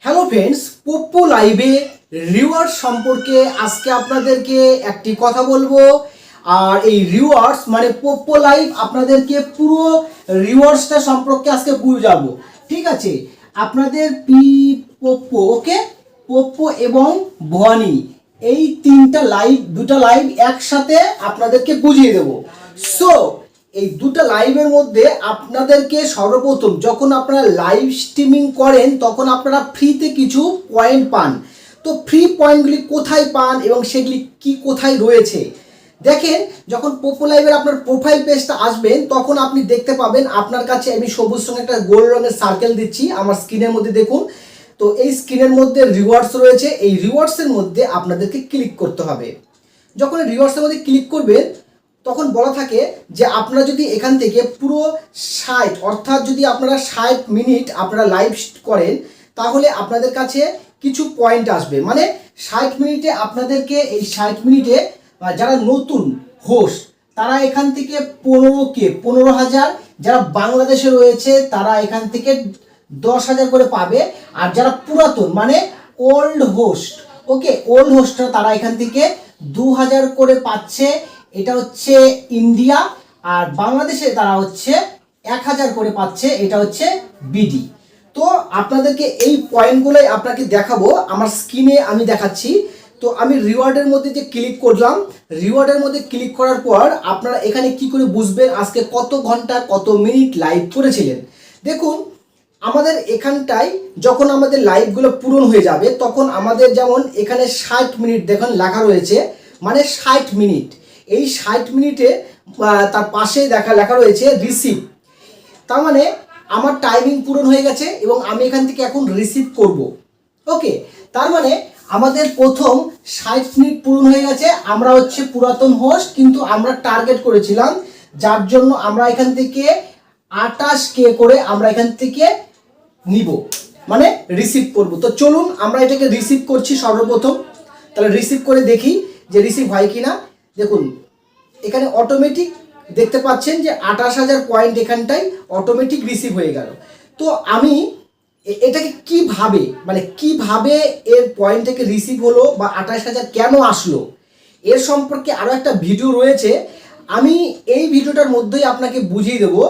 Hello friends, পোপ্পো লাইভে rewards সম্পর্কে আজকে আপনাদেরকে একটি কথা বলবো। আর এই রিওয়ার্ডস মানে পোপ্পো লাইভ আপনাদেরকে পুরো রিওয়ার্ডসটা সম্পর্কে আজকে বুঝাবো। ঠিক আছে, আপনাদের পোপ্পো ওকে, পোপ্পো এবং ভনি এই দুটা লাইভ একসাথে আপনাদেরকে বুঝিয়ে দেবো। সো এই দুটো লাইভের মধ্যে আপনাদেরকে সর্বপ্রথম যখন আপনারা লাইভ স্ট্রিমিং করেন তখন আপনারা ফ্রিতে কিছু পয়েন্ট পান। তো ফ্রি পয়েন্টগুলি কোথায় পান এবং সেগুলি কি কোথায় রয়েছে দেখেন। যখন পোপ্পো লাইভের আপনার প্রোফাইল পেজটা আসবেন তখন আপনি দেখতে পাবেন আপনার কাছে আমি সবুজ সঙ্গে একটা গোল্ড রঙের সার্কেল দিচ্ছি আমার স্ক্রিনের মধ্যে দেখুন। তো এই স্ক্রিনের মধ্যে রিওয়ার্ডস রয়েছে, এই রিওয়ার্ডসের মধ্যে আপনাদেরকে ক্লিক করতে হবে। যখন রিওয়ার্ডসের মধ্যে ক্লিক করবেন তখন বলা থাকে যে আপনারা যদি এখান থেকে পুরো 60 অর্থাৎ যদি আপনারা 60 মিনিট আপনারা লাইভ করেন তাহলে আপনাদের কাছে কিছু পয়েন্ট আসবে। মানে 60 মিনিটে আপনাদেরকে এই 60 মিনিটে যারা নতুন হোস্ট তারা এখান থেকে 15,000, যারা বাংলাদেশে রয়েছে তারা এখান থেকে 10,000 করে পাবে। আর যারা পুরাতন মানে ওল্ড হোস্ট ওল্ড হোস্টরা তারা এখান থেকে 2,000 করে পাচ্ছে। এটা হচ্ছে ইন্ডিয়া। আর বাংলাদেশে তারা হচ্ছে 1,000 করে পাচ্ছে, এটা হচ্ছে বিডি। তো আপনাদেরকে এই পয়েন্টগুলোই আপনাকে দেখাবো, আমার স্ক্রিনে আমি দেখাচ্ছি। তো আমি রিওয়ার্ডের মধ্যে যে ক্লিক করলাম, রিওয়ার্ডের মধ্যে ক্লিক করার পর আপনারা এখানে কি করে বুঝবেন আজকে কত ঘন্টা কত মিনিট লাইভ করেছিলেন। দেখুন আমাদের এখানটায় যখন আমাদের লাইভগুলো পূরণ হয়ে যাবে তখন আমাদের যেমন এখানে 60 মিনিট দেখুন লেখা রয়েছে, মানে 60 মিনিট। এই 60 মিনিটে তার পাশে লেখা রয়েছে রিসিভ। তার মানে আমার টাইমিং পূরণ হয়ে গেছে এবং আমি এখান থেকে এখন রিসিভ করব। ওকে, তার মানে আমাদের প্রথম 60 মিনিট পূরণ হয়ে গেছে। আমরা হচ্ছে পুরাতন হোস্ট, কিন্তু আমরা টার্গেট করেছিলাম যার জন্য আমরা এখান থেকে 28K করে আমরা এখান থেকে নিব, মানে রিসিভ করব। তো চলুন আমরা এটাকে রিসিভ করছি সর্বপ্রথম। তাহলে রিসিভ করে দেখি যে রিসিভ হয় কিনা। দেখুন এখানে অটোমেটিক দেখতে পাচ্ছেন যে 28,000 পয়েন্ট এখানটায় অটোমেটিক রিসিভ হয়ে গেল। তো আমি এটাকে কিভাবে এর পয়েন্ট থেকে রিসিভ হলো বা 28,000 কেন আসলো এর সম্পর্কে আরও একটা ভিডিও রয়েছে। আমি এই ভিডিওটার মধ্যেই আপনাকে বুঝিয়ে দেবো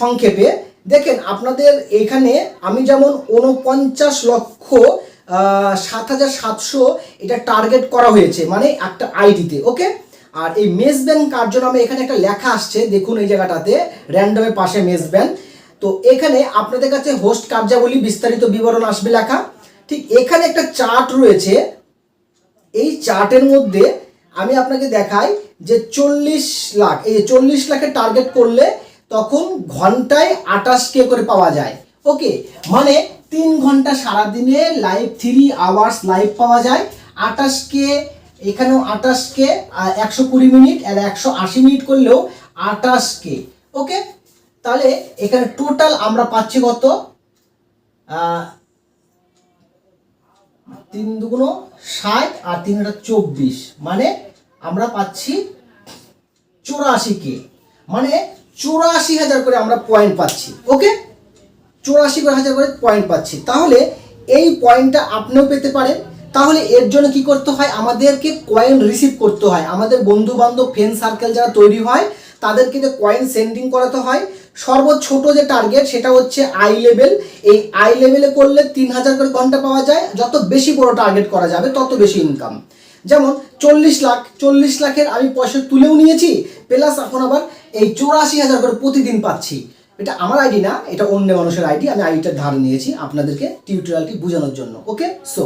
সংক্ষেপে। দেখেন আপনাদের এখানে আমি যেমন 49,07,700 এটা টার্গেট করা হয়েছে মানে একটা আইডিতে। ওকে, আর এই মেস ব্যান কার্যনামে এখানে একটা লেখা আসছে, দেখুন এই জায়গাটাতে র্যান্ডমের পাশে মেস ব্যান। তো এখানে আপনাদের কাছে হোস্ট কার্যাবলী বিস্তারিত বিবরণ আসবে লেখা। ঠিক এখানে একটা চার্ট রয়েছে, এই চার্টের মধ্যে আমি আপনাকে দেখাই যে 40 লাখ, এই 40 লাখের টার্গেট করলে তখন ঘন্টায় 28K করে পাওয়া যায়। ওকে, মানে 3 ঘন্টা সারাদিনে লাইভ 3 আওয়ার্স লাইভ পাওয়া যায়। 28K, এখানেও 28K, 120 মিনিট আর 180 মিনিট করলেও 28K। ওকে, তাহলে এখানে টোটাল আমরা পাচ্ছি কত, 3 দুগুণ 60 আর 3 24, মানে আমরা পাচ্ছি 84K, মানে 84,000 করে আমরা পয়েন্ট পাচ্ছি। ওকে, 84,000 করে পয়েন্ট পাচ্ছি। তাহলে এই পয়েন্টটা আপনিও পেতে পারেন। তাহলে এর জন্য কি করতে হয়, আমাদেরকে কয়েন রিসিভ করতে হয়। আমাদের বন্ধু বান্ধব ফ্রেন্ড সার্কেল যারা তৈরি হয় তাদেরকে যে কয়েন সেন্ডিং করাতে হয়। সর্বছোট যে টার্গেট সেটা হচ্ছে আই লেভেল। এই আই লেভেলে করলে 3,000 করে ঘন্টা পাওয়া যায়। যত বেশি বড় টার্গেট করা যাবে তত বেশি ইনকাম। যেমন 40 লাখের আমি পয়সা তুলেও নিয়েছি, প্লাস এখন আবার এই 84,000 করে প্রতিদিন পাচ্ছি। এটা আমার আইডি না, এটা অন্য মানুষের আইডি, আমি আইডিটা ধার নিয়েছি আপনাদেরকে টিউটোরিয়ালটি বোঝানোর জন্য। ওকে, সো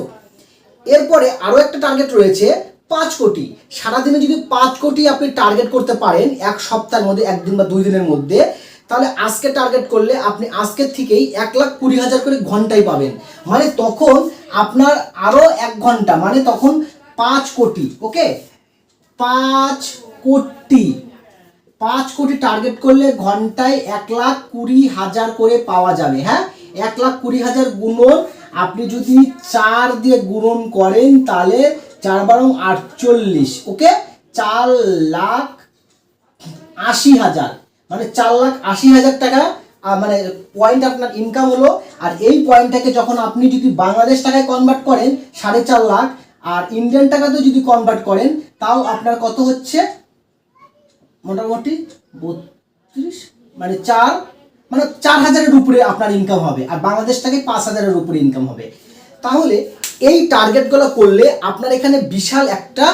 এরপরে আরও একটা টার্গেট রয়েছে 5 কোটি। সারাদিনে যদি 5 কোটি আপনি টার্গেট করতে পারেন এক সপ্তাহের মধ্যে, 1 দিন বা 2 দিনের মধ্যে, তাহলে আজকে টার্গেট করলে আপনি আজকের থেকেই 1,20,000 করে ঘন্টায় পাবেন। মানে তখন আপনার আরও 1 ঘন্টা, মানে তখন 5 কোটি। ওকে, 5 কোটি টার্গেট করলে ঘন্টায় 1,20,000 করে পাওয়া যাবে। হ্যাঁ, 1,20,000 গুণন আপনি যদি 4 দিয়ে গুণন করেন তাহলে 4 বারং 48। ওকে, 4,80,000, মানে 4,80,000 টাকা মানে পয়েন্ট আপনার ইনকাম হলো। আর এই পয়েন্টটাকে যখন আপনি যদি বাংলাদেশ টাকায় কনভার্ট করেন 4.5 লাখ, আর ইন্ডিয়ান টাকাতেও যদি কনভার্ট করেন তাও আপনার কত হচ্ছে মোটামুটি 32, মানে 4,000-এর উপরে আপনার ইনকাম হবে, আর বাংলাদেশ টাকায় 5,000-এর উপরে ইনকাম হবে। তাহলে এই টার্গেটগুলো করলে আপনার এখানে বিশাল একটা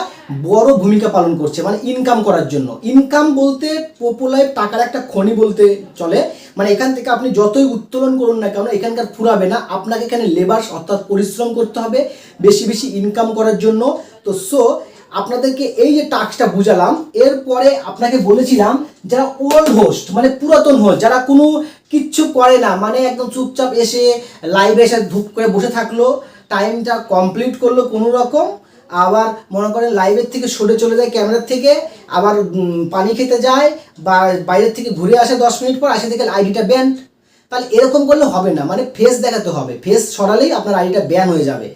বড় ভূমিকা পালন করছে, মানে ইনকাম করার জন্য। ইনকাম বলতে পপুলার টাকার একটা খনি বলতে চলে। মানে এখান থেকে আপনি যতই উত্তোলন করুন না কেন এখানকার ফুরাবে না, আপনাকে এখানে লেবার অর্থাৎ পরিশ্রম করতে হবে বেশি বেশি ইনকাম করার জন্য। তো আপনাদেরকে এই যে টাস্কটা বুঝালাম, এরপরে আপনাকে বলেছিলাম যারা ওল্ড হোস্ট মানে পুরাতন হোস্ট, যারা কোনো কিচ্ছু করে না, মানে একদম চুপচাপ এসে লাইভে এসে ধূপ করে বসে থাকলো, টাইমটা কমপ্লিট করলো কোনো রকম, আবার মনে করেন লাইভের থেকে সরে চলে যায় ক্যামেরার থেকে, আবার পানি খেতে যায় বা বাইরের থেকে ঘুরে আসে 10 মিনিট পর, আসে থেকে আইডিটা ব্যান। তাহলে এরকম করলে হবে না, মানে ফেস দেখাতে হবে, ফেস সরালেই আপনার আইডিটা ব্যান হয়ে যাবে।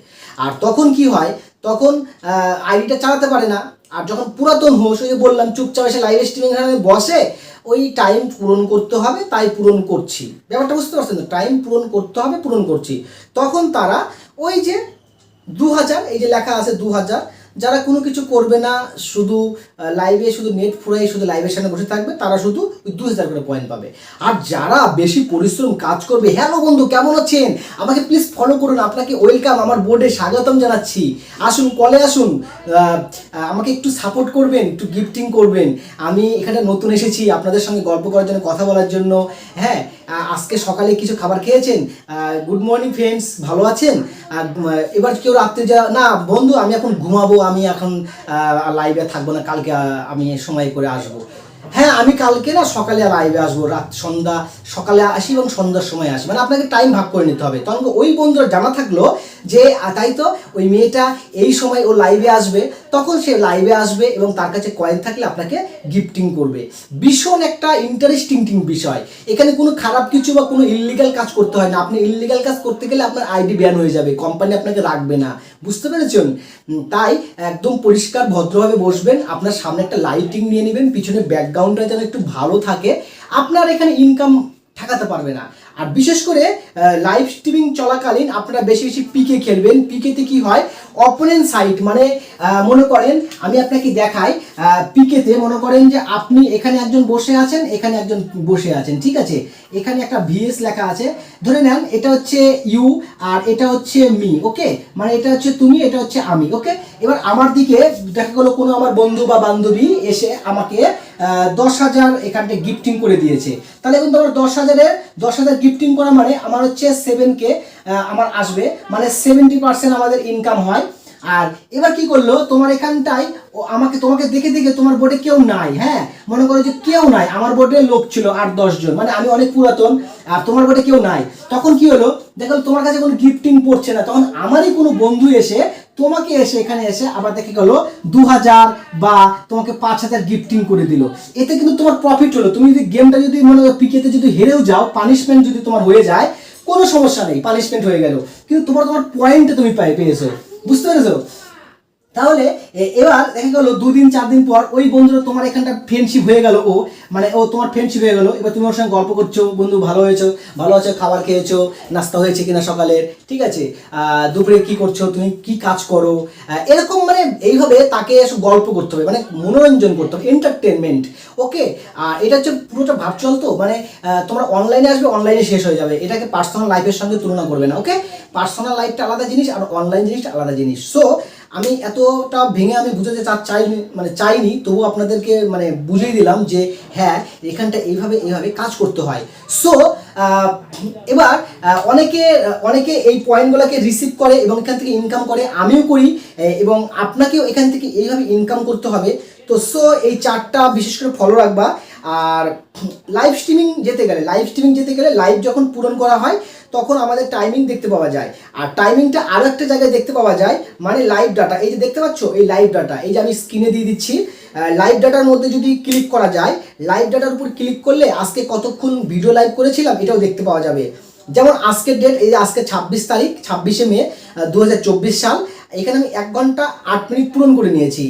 আর তখন কি হয়, তখন আইডিটা চালাতে পারে না। আর যখন পুরাতন হোস্ট, ওই যে বললাম চুপচাপ এসে লাইভ স্ট্রিমিং বসে, ওই টাইম পূরণ করতে হবে তাই পূরণ করছি, ব্যাপারটা বুঝতে পারছেন তো, টাইম পূরণ করতে হবে পূরণ করছি, তখন তারা ওই যে 2000, এই যে লেখা আছে 2000, যারা কোনো কিছু করবে না, শুধু লাইভে শুধু নেট ফুরাই শুধু লাইভের সামনে বসে থাকবে, তারা শুধু ওই 2000 করে পয়েন্ট পাবে। আর যারা বেশি পরিশ্রম কাজ করবে, হ্যালো বন্ধু কেমন আছেন, আমাকে প্লিজ ফলো করুন, আপনাকে ওয়েলকাম, আমার বোর্ডে স্বাগতম জানাচ্ছি, আসুন কলে আসুন, আমাকে একটু সাপোর্ট করবেন, একটু গিফটিং করবেন, আমি এখানে নতুন এসেছি আপনাদের সঙ্গে গল্প করার জন্য, কথা বলার জন্য। হ্যাঁ, আজকে সকালে কিছু খাবার খেয়েছেন? গুড মর্নিং ফ্রেন্ডস, ভালো আছেন? এবার কেউ রাত্রে না বন্ধু আমি এখন ঘুমাবো, আমি এখন লাইভে থাকবো না, কালকে আমি সময় করে আসবো। হ্যাঁ, আমি কালকে না সকালে লাইভে আসবো, সকালে আসি এবং সন্ধ্যার সময় আসি, মানে আপনাকে টাইম ভাগ করে নিতে হবে। তখন ওই বন্ধুরা জানা থাকলো যে তাই তো ওই মেয়েটা এই সময় ও লাইভে আসবে, তখন সে লাইভে আসবে এবং তার কাছে কয়েন থাকলে আপনাকে গিফটিং করবে। ভীষণ একটা ইন্টারেস্টিং বিষয়, এখানে কোনো খারাপ কিছু বা কোনো ইল্লিগাল কাজ করতে হয় না। আপনি ইল্লিগাল কাজ করতে গেলে আপনার আইডি ব্যান হয়ে যাবে, কোম্পানি আপনাকে রাখবে না, বুঝতে পেরেছেন? তাই একদম পরিষ্কার ভদ্রভাবে বসবেন, আপনার সামনে একটা লাইটিং নিয়ে নেবেন, পিছনে ব্যাকগ্রাউন্ডটা যেন একটু ভালো থাকে, আপনার এখানে ইনকাম ঠেকাতে পারবে না। আর বিশেষ করে লাইভ স্ট্রিমিং চলাকালীন আপনারা বেশি বেশি পিকে খেলবেন। পিকেতে কি হয়, অপোনেন্ট সাইড, মানে মনে করেন আমি আপনাকে দেখাই, পিকেতে মনে করেন যে আপনি এখানে একজন বসে আছেন, এখানে একজন বসে আছেন, ঠিক আছে, এখানে একটা ভিএস লেখা আছে, ধরে নেন এটা হচ্ছে ইউ আর এটা হচ্ছে মি, ওকে, মানে এটা হচ্ছে তুমি, এটা হচ্ছে আমি, ওকে। এবার আমার দিকে দেখা গেলো কোনো আমার বন্ধু বা বান্ধবী এসে আমাকে 10,000 এখানটা গিফটিং করে দিয়েছে, তাহলে এখন তোমার 10,000 গিফটিং করা মানে আমার হচ্ছে 7K আমার আসবে, মানে 70% আমাদের ইনকাম হয়। আর এবার কি করলো, তোমার এখানটায় তোমাকে দেখে দেখে তোমার বোর্ডে কেউ নাই, হ্যাঁ মনে করো যে কেউ নাই, আমার বোর্ডে লোক ছিল 8-10 জন, মানে আমি অনেক পুরাতন, আর তোমার বোর্ডে কেউ নাই, তখন কি হলো, দেখো তোমার কাছে কোনো গিফটিং পড়ছে না, তখন আমারই কোনো বন্ধু এসে তোমাকে এখানে এসে আবার দেখে গেলো 2,000 বা তোমাকে 5,000 গিফটিং করে দিল। এতে কিন্তু তোমার প্রফিট হলো। তুমি যদি গেমটা যদি মনে পিকেতে যদি হেরেও যাও, পানিশমেন্ট যদি তোমার হয়ে যায়, কোনো সমস্যা নেই, পানিশমেন্ট হয়ে গেল, কিন্তু তোমার পয়েন্টটা তুমি পেয়েছো, বুঝতে পেরেছো? তাহলে এবার দেখা গেলো 2-4 দিন পর ওই বন্ধুরা তোমার এখানটা ফ্রেন্ডশিপ হয়ে গেল, ও তোমার ফ্রেন্ডশিপ হয়ে গেলো। এবার তুমি ওর সঙ্গে গল্প করছো, বন্ধু ভালো আছো, খাবার খেয়েছো, নাস্তা হয়েছে কিনা সকালের, ঠিক আছে, দুপুরে কি করছো, তুমি কি কাজ করো, এরকম মানে এইভাবে তাকে গল্প করতে হবে, মানে মনোরঞ্জন করতে হবে, এন্টারটেনমেন্ট, ওকে। এটা হচ্ছে পুরোটা ভার্চুয়াল, তো মানে তোমরা অনলাইনে আসবে, অনলাইনে শেষ হয়ে যাবে, এটাকে পার্সোনাল লাইফের সঙ্গে তুলনা করবে না, ওকে। পার্সোনাল লাইফটা আলাদা জিনিস আর অনলাইন জিনিসটা আলাদা জিনিস। সো আমি এতটা ভেঙে আমি বুঝাতে চাইনি, তবু আপনাদেরকে মানে বুঝিয়ে দিলাম যে হ্যাঁ এখানটা এইভাবে কাজ করতে হয়। সো এবার অনেকে এই পয়েন্টগুলোকে রিসিভ করে এবং এখান থেকে ইনকাম করে, আমিও করি, এবং আপনাকেও এখান থেকে এইভাবে ইনকাম করতে হবে। তো এই চারটা বিশেষ করে ফলো রাখবা। আর লাইভ স্ট্রিমিং যেতে গেলে লাইভ যখন পূরণ করা হয় তখন আমাদের টাইমিং দেখতে পাওয়া যায়, আর টাইমিংটা আরও একটা জায়গায় দেখতে পাওয়া যায়, মানে লাইভ ডাটা, এই যে দেখতে পাচ্ছ এই লাইভ ডাটা, এই যে আমি স্ক্রিনে দিয়ে দিচ্ছি, লাইভ ডাটার মধ্যে যদি ক্লিক করা যায়, লাইভ ডাটার উপর ক্লিক করলে আজকে কতক্ষণ ভিডিও লাইভ করেছিলাম এটাও দেখতে পাওয়া যাবে। যেমন আজকের ডেট, এই যে আজকে 26 তারিখ, 26শে মে 2024 সাল, এখানে আমি 1 ঘন্টা 8 মিনিট পূরণ করে নিয়েছি।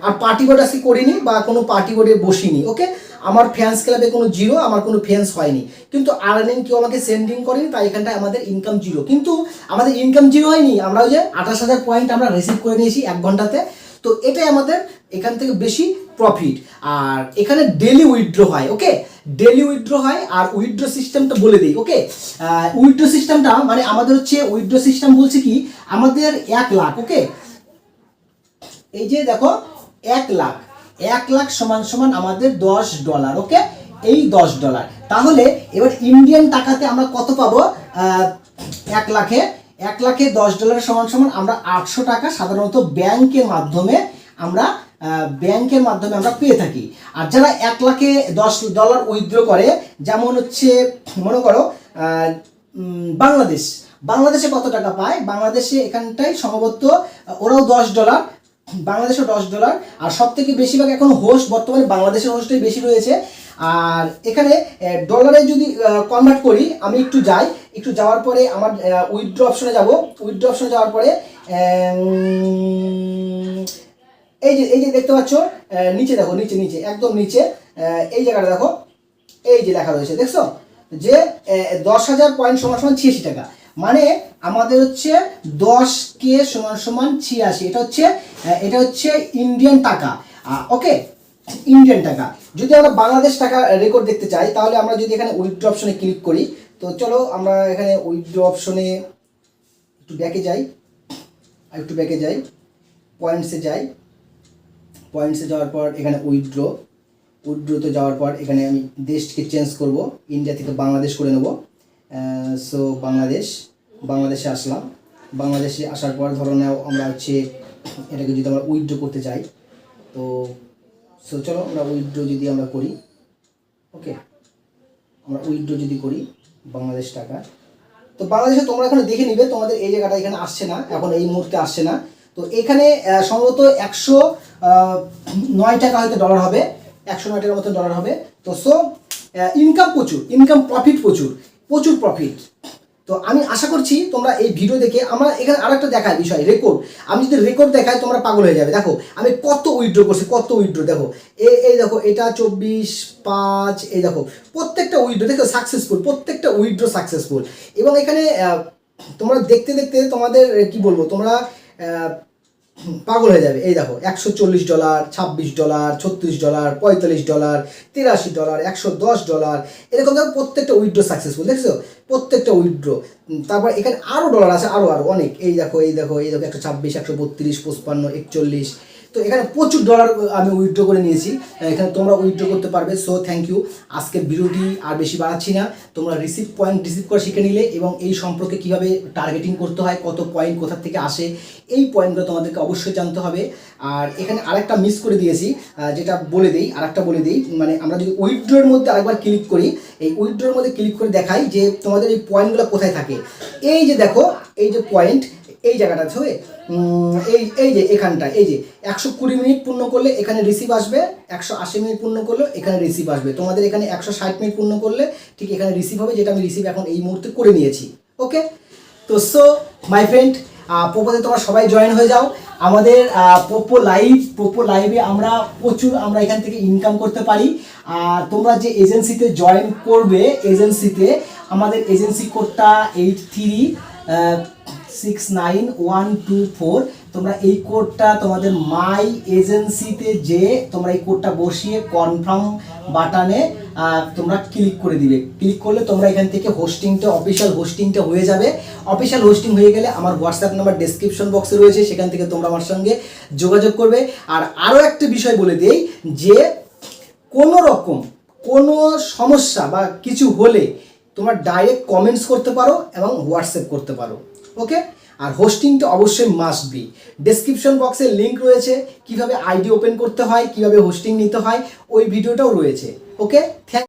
আর পার্টি বোর্ড আজকে করিনি বা কোনো পার্টি বোর্ডে বসিনি। ওকে, আমার ফ্যান্স ক্লাবে কোনো জিরো, আমার কোনো ফ্যান্স হয়নি, কিন্তু আর্নিং কেউ আমাকে সেন্ডিং করেনি, তাই এখানটায় আমাদের ইনকাম জিরো। কিন্তু আমাদের ইনকাম জিরো হয়নি, আমরা ওই যে 28,000 পয়েন্ট আমরা রিসিভ করে নিয়েছি 1 ঘন্টাতে। তো এটাই আমাদের এখান থেকে বেশি প্রফিট। আর এখানে ডেলি উইথড্র হয়। ওকে, ডেলি উইথড্র হয়। আর উইথড্র সিস্টেমটা বলে দিই। ওকে, উইথড্র সিস্টেমটা মানে আমাদের হচ্ছে উইথড্র সিস্টেম বলছে কি আমাদের 1 লাখ। ওকে, এই যে দেখো 1 লাখ, 1 লাখ সমান সমান আমাদের $10। ওকে, এই $10, তাহলে এবার ইন্ডিয়ান টাকাতে আমরা কত পাবো? 1 লাখে $10 সমান সমান আমরা 800 টাকা সাধারণত ব্যাংকের মাধ্যমে আমরা পেয়ে থাকি। আর যারা 1 লাখে $10 উইথড্র করে, যেমন হচ্ছে মনে করো বাংলাদেশে কত টাকা পায়? বাংলাদেশে এখানটায় সম্ভবত ওরাও $10, বাংলাদেশও $10। আর সব থেকে বেশিরভাগ এখন হোস্ট বর্তমানে বাংলাদেশের হোস্টই বেশি রয়েছে। আর এখানে ডলারে যদি কনভার্ট করি, আমি একটু যাওয়ার পরে আমার উইথড্র অপশনে যাব। উইথড্র অপশনে যাওয়ার পরে এই যে দেখতে পাচ্ছ নিচে দেখো, নিচে একদম নিচে এই জায়গাটা দেখো, এই যে লেখা রয়েছে, দেখছো যে 10,000 পয়েন্ট সমান সমান 86 টাকা। মানে আমাদের হচ্ছে 10K সমান সমান 86। এটা হচ্ছে ইন্ডিয়ান টাকা। ওকে, ইন্ডিয়ান টাকা। যদি আমরা বাংলাদেশ টাকা রেকর্ড দেখতে চাই, তাহলে আমরা যদি এখানে উইথড্র অপশনে ক্লিক করি, তো চলো আমরা এখানে উইথড্র অপশনে একটু ব্যাকে যাই, পয়েন্টসে যাওয়ার পর এখানে উইথড্রতে যাওয়ার পর এখানে আমি দেশকে চেঞ্জ করব, ইন্ডিয়া থেকে বাংলাদেশ করে নেব। সো বাংলাদেশে আসলাম। বাংলাদেশে আসার পর ধরো নাও আমরা হচ্ছে এটাকে যদি আমরা উইথড্র করতে চাই, তো চলো আমরা উইথড্র যদি আমরা করি। ওকে, আমরা উইথড্র যদি করি বাংলাদেশ টাকা, তো বাংলাদেশে তোমরা এখানে দেখে নিবে, তোমাদের এই জায়গাটা এখানে আসছে না, এখন এই মুহূর্তে আসছে না। তো এখানে সম্ভবত 109 টাকা হয়তো ডলার হবে, 109 টাকার মতো ডলার হবে। তো ইনকাম প্রফিট প্রচুর প্রফিট। তো আমি আশা করছি তোমরা এই ভিডিও দেখে, আমরা এখানে আরেকটা দেখায় বিষয় রেকর্ড। আমি যদি রেকর্ড দেখাই তোমরা পাগল হয়ে যাবে। দেখো আমি কত উইথড্র করছি, দেখো এই দেখো এটা 24/5, এই দেখো প্রত্যেকটা উইথড্র দেখো সাকসেসফুল, প্রত্যেকটা উইথড্র সাকসেসফুল। এবং এখানে তোমরা দেখতে তোমাদের কি বলবো, তোমরা পাগল হয়ে যাবে। এই দেখো $140, $26, $36, $45, $83, $110, এরকম দেখো প্রত্যেকটা উইথড্র সাকসেসফুল। দেখছো প্রত্যেকটা উইথড্র। তারপর এখানে আরও ডলার আছে, আরও অনেক। এই দেখো 126, 132, 55, 41। তো এখানে প্রচুর ডলার আমি উইথড্র করে নিয়েছি। এখানে তোমরা উইথড্র করতে পারবে। So thank you. আজকের ভিডিওটি আর বেশি বাড়াচ্ছি না, তোমরা রিসিভ করা শিখে নিলে এবং এই সম্পর্কে কীভাবে টার্গেটিং করতে হয়, কত পয়েন্ট কোথা থেকে আসে, এই পয়েন্টগুলো তোমাদেরকে অবশ্যই জানতে হবে। আর এখানে আরেকটা মিস করে দিয়েছি, যেটা বলে দিই, মানে আমরা যদি উইথড্রোর মধ্যে আরেকবার ক্লিক করি, এই উইথড্রোর মধ্যে ক্লিক করে দেখাই যে তোমাদের এই পয়েন্টগুলো কোথায় থাকে। এই যে দেখো, এই যে পয়েন্ট, এই জায়গাটা আছে, এই যে এখানটায়, এই যে 120 মিনিট পূর্ণ করলে এখানে রিসিভ আসবে, 180 মিনিট পূর্ণ করলে এখানে রিসিভ আসবে। তোমাদের এখানে 160 মিনিট পূর্ণ করলে ঠিক এখানে রিসিভ হবে, যেটা আমি রিসিভ এখন এই মুহূর্তে করে নিয়েছি। ওকে, তো সো মাই ফ্রেন্ড, পোপোতে তোমরা সবাই জয়েন হয়ে যাও। আমাদের পোপো লাইভে আমরা এখান থেকে ইনকাম করতে পারি। আর তোমরা যে এজেন্সিতে জয়েন করবে, আমাদের এজেন্সি কোডটা 83,69124। তোমরা এই কোডটা তোমাদের মাই এজেন্সিতে যে তোমরা এই কোডটা বসিয়ে কনফার্ম বাটনে তোমরা ক্লিক করে দিবে। ক্লিক করলে তোমরা এখান থেকে অফিসিয়াল হোস্টিংটা হয়ে যাবে। অফিসিয়াল হোস্টিং হয়ে গেলে আমার হোয়াটসঅ্যাপ নাম্বার ডেসক্রিপশন বক্সে রয়েছে, সেখান থেকে তোমরা আমার সঙ্গে যোগাযোগ করবে। আর আরও একটা বিষয় বলে দেই যে কোনো সমস্যা বা কিছু হলে তোমরা ডাইরেক্ট কমেন্টস করতে পারো এবং হোয়াটসঅ্যাপ করতে পারো। ওকে, আর হোস্টিংটা অবশ্যই মাস্ট বি। ডেসক্রিপশন বক্সে লিঙ্ক রয়েছে, কিভাবে আইডি ওপেন করতে হয়, কিভাবে হোস্টিং নিতে হয়, ওই ভিডিওটাও রয়েছে। ওকে, থ্যাংক